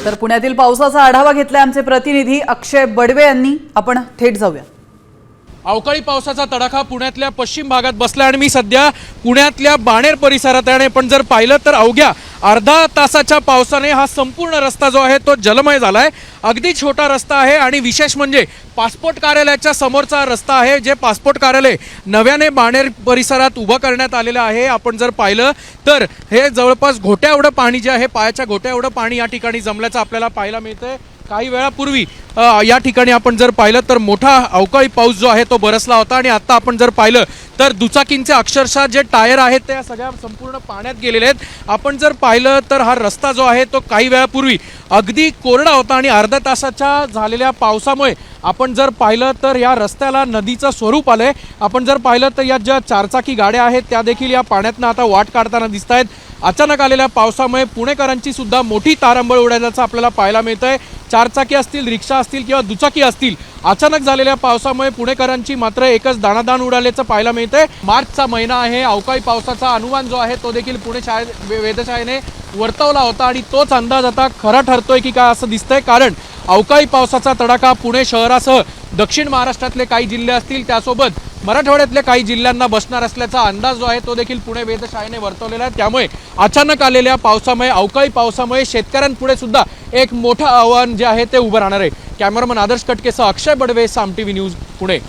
तर पुण्यातील पावसाचा आढावा घेतलाय आमचे प्रतिनिधी अक्षय बडवे यांनी। आपण थेट जाऊया। अवकाळी पावसाचा तडाखा पुण्यातल्या पश्चिम भागात बसला आणि मी सध्या पुण्यातल्या बाणेर परिसरात आहे। पण जर पाहिलं तर अवघ्या अर्धा तासाच्या पावसाने हा संपूर्ण रस्ता जो आहे तो जलमय झालाय। अगदी छोटा रस्ता आहे आणि विशेष म्हणजे पासपोर्ट कार्यालयाच्या समोरचा रस्ता आहे, जे पासपोर्ट कार्यालय नव्याने बाणेर परिसरात उभं करण्यात आलेलं आहे। आपण जर पाहिलं तर हे जवळपास घोट्या एवढं पाणी जे आहे, पायाच्या घोट्या एवढं पाणी या ठिकाणी जमल्याचं आपल्याला पाहायला मिळतंय। काही वेळापूर्वी या ठिकाणी आपण जर पाहिलं तर मोठा अवकाळी पाऊस जो आहे तो बरसला होता आणि आता आपण जर पाहिलं तर दुचाकींचे अक्षरशः जे टायर आहेत ते सगळ्या संपूर्ण पाण्यात गेलेले आहेत। आपण जर पाहिलं तर हा रस्ता जो आहे तो काही वेळापूर्वी अगदी कोरडा होता आणि अर्ध्या तासाच्या झालेल्या पावसामुळे आपण जर पाहिलं तर या रस्त्याला नदीचं स्वरूप आलंय। आपण जर पाहिलं तर या ज्या चारचाकी गाड्या आहेत त्या देखील या पाण्यातनं आता वाट काढताना दिसत आहेत। अचानक आलेल्या पावसामुळे पुणेकरांची सुद्धा मोठी तारंबळ उडाल्याचं आपल्याला पाहायला मिळतंय। चारचाकी असतील, रिक्षा असतील किंवा दुचाकी असतील, अचानक झालेल्या पावसामुळे पुणेकरांची मात्र एकच दाणादाण उडाल्याचं पाहायला मिळतंय। मार्चचा महिना आहे, अवकाळी पावसाचा अनुमान जो आहे तो देखील पुणे वेधशाळेने वर्तवला होता आणि तोच अंदाज आता खरा ठरतोय की काय असं दिसतंय। कारण अवकाळी पावसाचा तडाखा पुणे शहरासह दक्षिण महाराष्ट्रातले काही जिल्हे असतील त्यासोबत मराठवाड्यातल्या काही जिल्ह्यांना बसणार असल्याचा अंदाज जो आहे तो देखील पुणे वेधशाळेने वर्तवलेला आहे। त्यामुळे अचानक आलेल्या पावसामुळे, अवकाळी पावसामुळे शेतकऱ्यांपुढे सुद्धा एक मोठं आव्हान जे आहे ते उभं राहणार आहे। कॅमेरामन आदर्श कटकेसह अक्षय बडवे, साम टीव्ही न्यूज, पुणे।